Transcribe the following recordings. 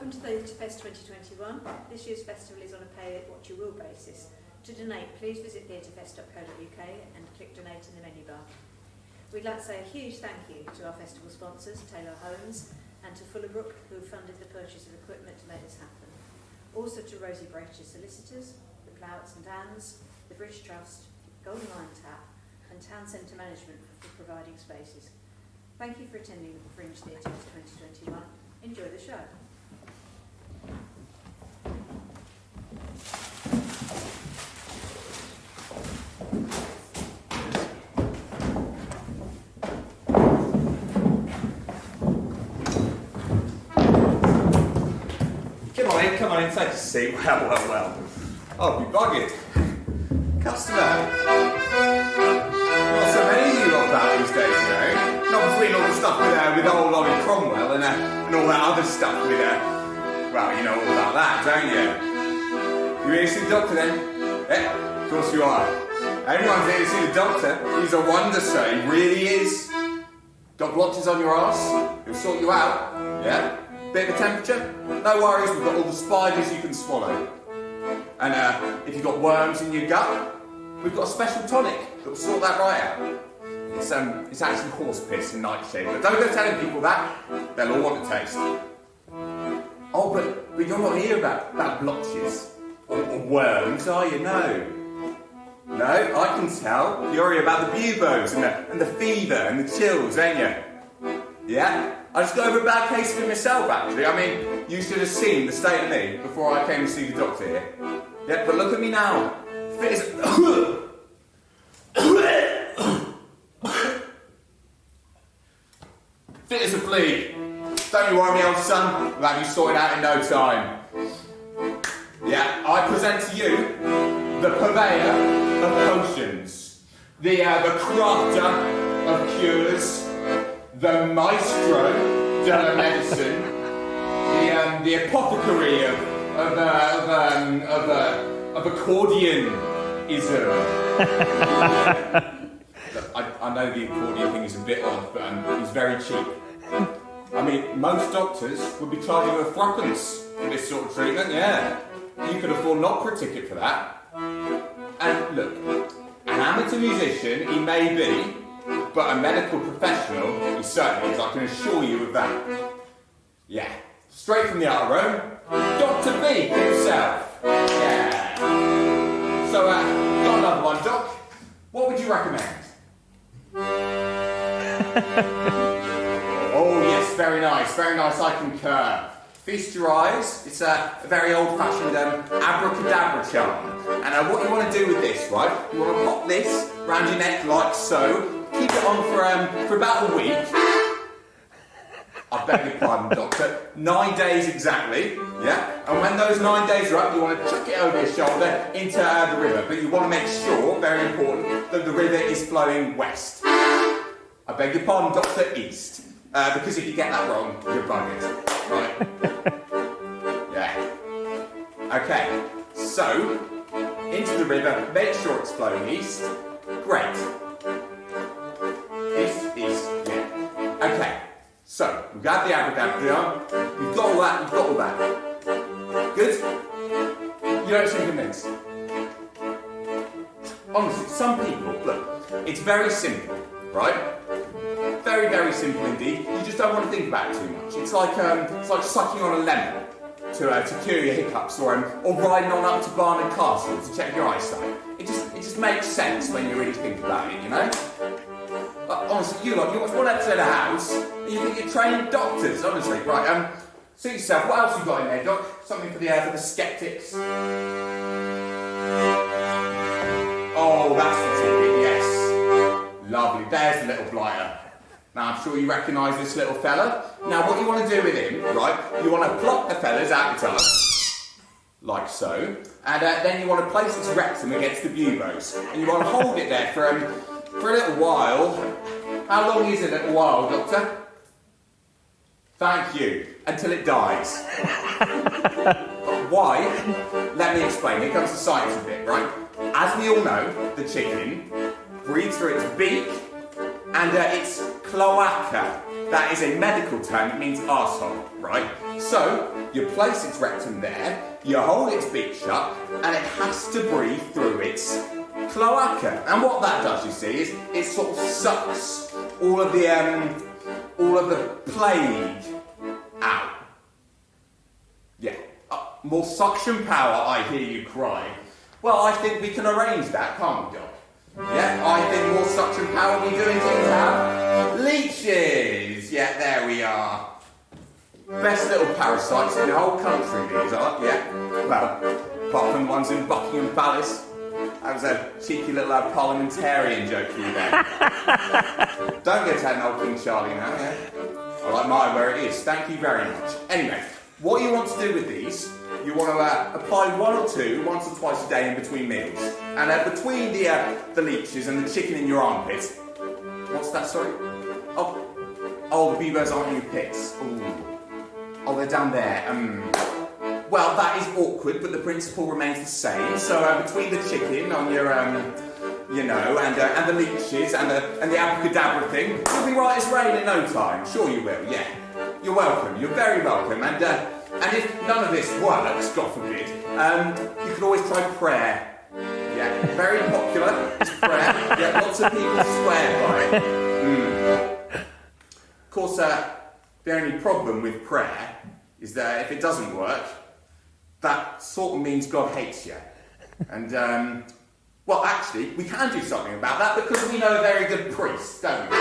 Welcome to Theatrefest 2021. This year's festival is on a pay-what-you-will basis. To donate, please visit theatrefest.co.uk and click donate in the menu bar. We'd like to say a huge thank you to our festival sponsors, Taylor Homes, and to Fullerbrook, who funded the purchase of equipment to make this happen. Also to Rosie Brache's solicitors, the Plouts and Vans, the British Trust, Golden Lion Tap, and Town Centre Management for providing spaces. Thank you for attending Fringe Theatrefest 2021. Enjoy the show. Come on in, take a seat. Well. I'll be bugging. Customer. Not so many of you lot about these days, you know. Not between all the stuff with old Ollie Cromwell and all that other stuff with, well, you know all about that, don't you? You here to see the doctor then? Yeah, of course you are. Everyone's here to see the doctor. He's a wonder, sir, he really is. Got blotches on your arse? He'll sort you out. Yeah? Bit of a temperature? No worries, we've got all the spiders you can swallow. And if you've got worms in your gut, we've got a special tonic that will sort that right out. It's actually horse piss and nightshade, but don't go telling people that. They'll all want to taste. Oh, but you're not here about blotches or worms, are you? No, I can tell. You're here about the buboes and the fever and the chills, ain't you? Yeah? I just got over a bad case of it myself, actually. I mean, you should have seen the state of me before I came to see the doctor here. Yeah, but look at me now. Fit as... fit as a flea. Don't you worry, me old son. We'll have you sorted out in no time. Yeah, I present to you the purveyor of potions, the crafter of cures, the maestro de la medicine, the apothecary of accordionism. Look, I know the accordion thing is a bit odd, but he's very cheap. I mean, most doctors would be charging a threepence for this sort of treatment, yeah. You could afford an opera ticket for that. And look, an amateur musician he may be, but a medical professional he certainly is, I can assure you of that. Yeah, straight from the art room, Doctor Beake himself. Yeah. So, got another one, Doc. What would you recommend? Oh yes, very nice, I concur. Feast your eyes. It's a very old-fashioned abracadabra charm. And what you want to do with this, right? You want to pop this round your neck like so. Keep it on for about a week. I beg your pardon, Doctor. 9 days exactly, yeah? And when those 9 days are up, you want to chuck it over your shoulder into the river. But you want to make sure, very important, that the river is flowing west. I beg your pardon, Doctor, east. Because if you get that wrong, you're buggered. Right? Yeah. Okay. So, into the river, make sure it's flowing east. Great. Yeah. Okay. So, we've got the abracadabra, you've got all that. Good? You don't seem convinced. Honestly, some people, look, it's very simple, right? Very, very simple indeed. You just don't want to think about it too much. It's like sucking on a lemon to cure your hiccups, or riding on up to Barnett Castle to check your eyesight. It just makes sense when you really think about it, you know? Honestly, you watch one episode of House, and you think you're trained doctors, honestly. Right, suit yourself. What else you got in there, Doc? Something for the skeptics. Oh, that's the ticket, yes. Lovely, there's the little blighter. Now, I'm sure you recognise this little fella. Now, what you want to do with him, right, you want to plop the fella's appetite, like so, and then you want to place his rectum against the buboes, and you want to hold it there for a little while. How long is a little while, Doctor? Thank you. Until it dies. Why? Let me explain. Here comes the science of it, right? As we all know, the chicken breathes through its beak and its cloaca. That is a medical term. It means arsehole, right? So, you place its rectum there, you hold its beak shut, and it has to breathe through its cloaca. And what that does, you see, is it sort of sucks all of the plague out. Yeah. More suction power, I hear you crying. Well, I think we can arrange that, can't we, Doc? Yeah, I think more suction power we do indeed have. Leeches! Yeah, there we are. Best little parasites in the whole country, these are, yeah. Well, apart from the ones in Buckingham Palace. That was a cheeky little parliamentarian joke you there. Don't get to have an old King Charlie now, yeah? I like mine where it is, thank you very much. Anyway, what you want to do with these, you want to apply one or two, once or twice a day in between meals. And between the leeches and the chicken in your armpits. What's that, sorry? Oh, the beavers aren't in your pits. Ooh. Oh, they're down there. Well, that is awkward, but the principle remains the same. So between the chicken on your, you know, and the leeches and the abracadabra thing, you'll be right as rain in no time. Sure you will, yeah. You're welcome. You're very welcome. And if none of this works, God forbid, you can always try prayer. Yeah, very popular. It's prayer. Yeah, lots of people swear by it. Of course, the only problem with prayer is that if it doesn't work, that sort of means God hates you. And, well, actually, we can do something about that because we know a very good priest, don't we?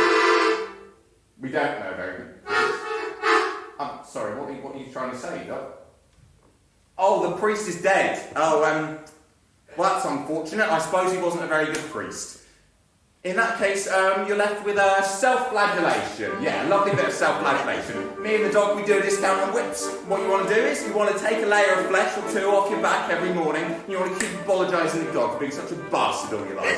We don't know a very good priest. I'm sorry, what are you trying to say, Doc? Oh, the priest is dead. Oh, well, that's unfortunate. I suppose he wasn't a very good priest. In that case, you're left with self-flagellation. Yeah, a lovely bit of self-flagellation. Me and the dog, we do a discount on whips. What you want to do is, you want to take a layer of flesh or two off your back every morning, and you want to keep apologising to the dog for being such a bastard all your life.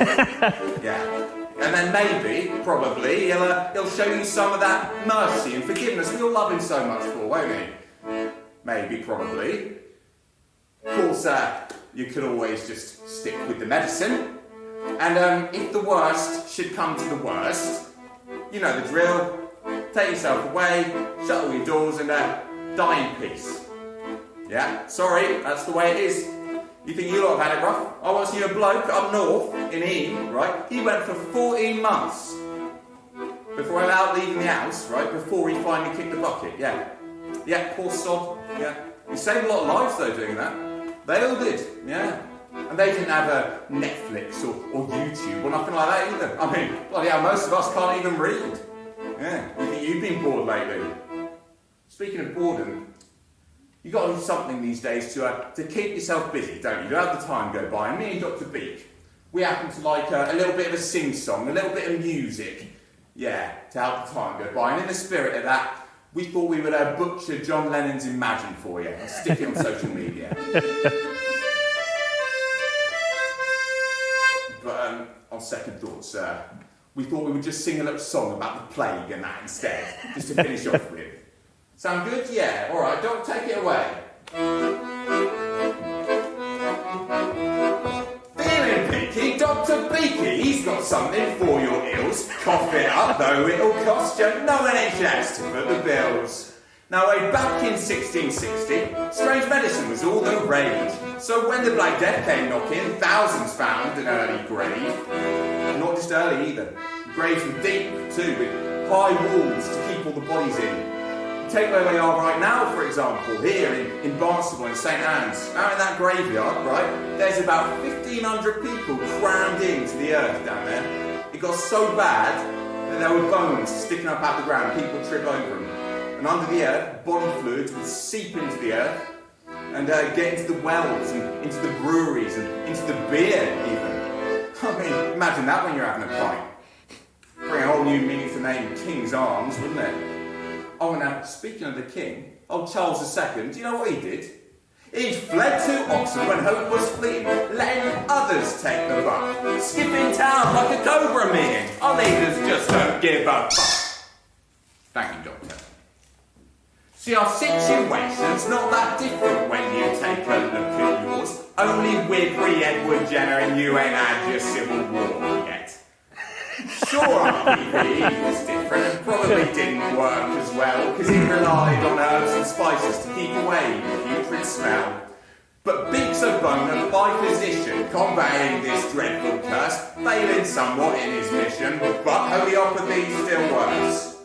Yeah. And then maybe, probably, he'll show you some of that mercy and forgiveness we all love him so much for, won't he? Maybe, probably. Of course, you could always just stick with the medicine. And if the worst should come to the worst, you know the drill. Take yourself away, shut all your doors, and die in peace. Yeah, sorry, that's the way it is. You think you lot have had it rough? I once knew a bloke up north in Eden, right? He went for 14 months before without leaving the house, right? Before he finally kicked the bucket. Yeah, yeah, poor sod. Yeah, he saved a lot of lives though doing that. They all did. Yeah. And they didn't have a Netflix or YouTube or nothing like that either. I mean, bloody hell, most of us can't even read. Yeah, you think you've been bored lately? Speaking of boredom, you've got to do something these days to keep yourself busy, don't you? You have the time go by. And me and Doctor Beake, we happen to like a little bit of a sing-song, a little bit of music. Yeah, to help the time go by. And in the spirit of that, we thought we would butcher John Lennon's Imagine for you and stick it on social media. But on second thoughts, we thought we would just sing a little song about the plague and that instead, just to finish off with. Sound good? Yeah, alright, don't take it away. Feeling peaky? Doctor Beake, he's got something for your ills. Cough it up, though it'll cost you no NHS to foot the bills. Now, way back in 1660, strange medicine was all the rage. So when the Black Death came knocking, thousands found an early grave. Not just early either. The graves were deep too, with high walls to keep all the bodies in. Take where we are right now, for example, here in Barnstaple in St Anne's. Out in that graveyard, right, there's about 1,500 people crammed into the earth down there. It got so bad that there were bones sticking up out the ground. People trip over them. And under the earth, body fluids would seep into the earth and get into the wells and into the breweries and into the beer even. I mean, imagine that when you're having a pint. Bring a whole new meaning to the name King's Arms, wouldn't it? Oh, and speaking of the king, old Charles II, do you know what he did? He fled to Oxford when hope was fleeting, letting others take the buck. Skipping town like a cobra meeting. Our leaders just don't give a fuck. Thank you, Doctor. See, our situation's not that different when you take a look at yours. Only we're pre-Edward Jenner and you ain't had your Civil War yet. Sure, our PPE was different and probably didn't work as well because it relied on herbs and spices to keep away the putrid smell. But Beake's a bona fide physician, combating this dreadful curse, failing somewhat in his mission, but homeopathy's still worse.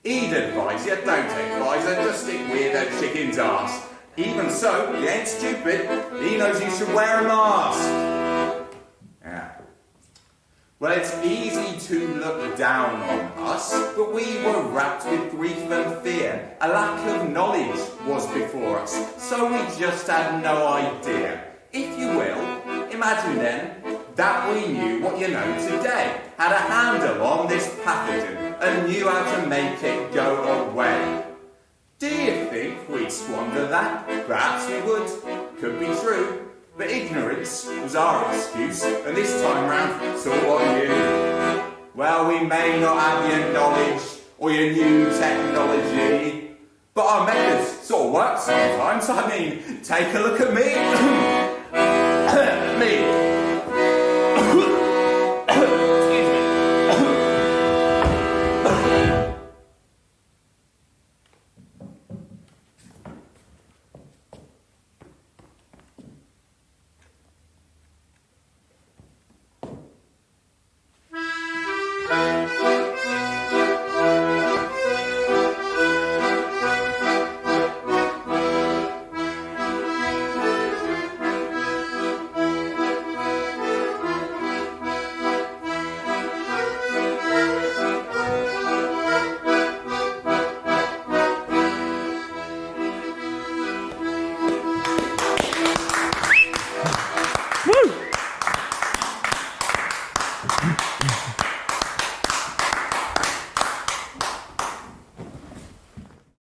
He'd advise you, don't take Pfizer, just stick with a chicken's arse. Even so, he ain't stupid, he knows you should wear a mask. Yeah. Well, it's easy to look down on us, but we were racked with grief and fear. A lack of knowledge was before us, so we just had no idea. If you will, imagine then that we knew what you know today, had a handle on this pathogen, and knew how to make it go away. Do you think we'd squander that? Perhaps we would. Could be true. But ignorance was our excuse, and this time round, so what you? Well, we may not have your knowledge or your new technology, but our methods sort of work sometimes. I mean, take a look at me. Me.